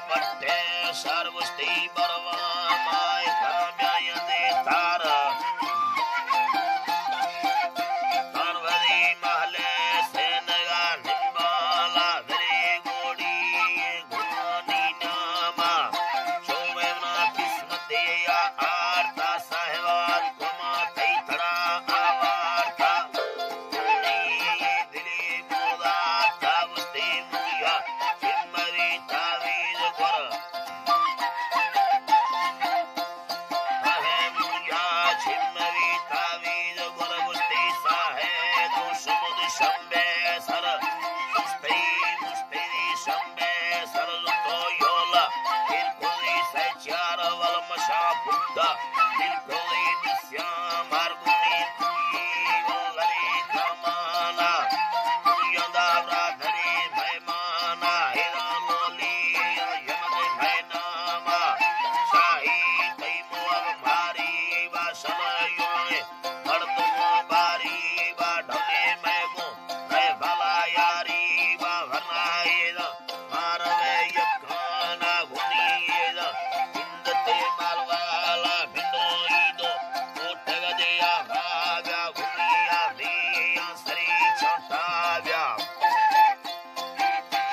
पट्टे सर्वस्ती बरवा माय काम्यायने तारा तानवरी महले से नगा निम्बाला दरे गोड़ी गुनानी नामा शोवेवना किस्मते या आरता साहेबात कुमा थई थड़ा आवारता दिली मोदा तावस्ती मुया चिम्मरी तावीज गर मुया चिम्मरी तावीज गर मुस्ती साहे दो समुद शंबे सर मुस्ती मुस्ती शंबे सर तो योला दिलकुली से चार वल मशा बुद्धा दिलकुली दिस्या मार्गुनी कुई वलरी कमाना कुयंदा राधरी भयमाना हिरा लोली यमदे भयनामा शाही तैमो अब मारी बा सलयोए हरदम बारी बा ढले मैगो है भला यारी बा भरनाएदा मारवे यखाना गुनीदा इंदते मालवाला भिंडोईदो कोटगदेया भागा गुनिया दिया सरी छोटाव्या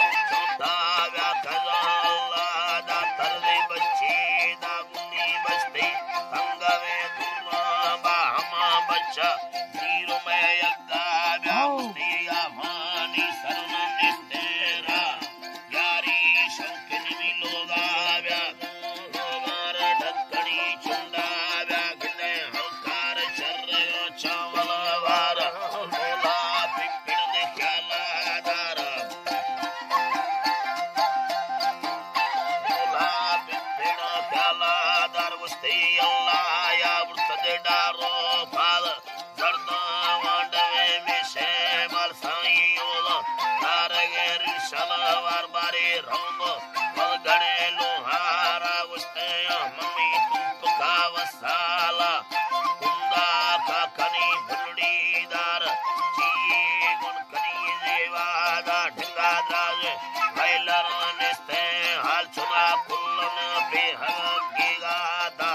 छोटाव्या कजाला दा तरले बच्चे दा गुनी बस्ते तंगवे दुर्वा बा हमा बच्चा नीरो में यगाव्या मुस्तिया मानी सरन निस्तेरा यारी शौकिन भी लोगाव्या लोगार ढक्कनी चुंडाव्या गिने हलकार चर्रयो चावल वार लोला पिप्पिड़ ने ख्याला दारा लोला पिप्पिड़ ख्याला दार वस्ती अल्लाह या वृत्तदे डारो फाल जर्दा वांडवे में से माल साई ओला तारगे रिशलवार बारे रंग गणे लोहारा वस्ते मम्मी तुम का वसाला कुंदा का कनी बुरड़ीदार चीए गुन कनी देवादा ढंगा दाज भाईलर निस्ते हाल चुना कुल्लन पे हगीगादा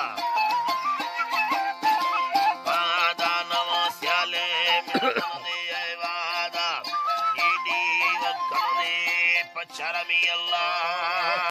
वादा नवा स्याले मिलने वादा ये दी वक्कने पचरमी अल्लाह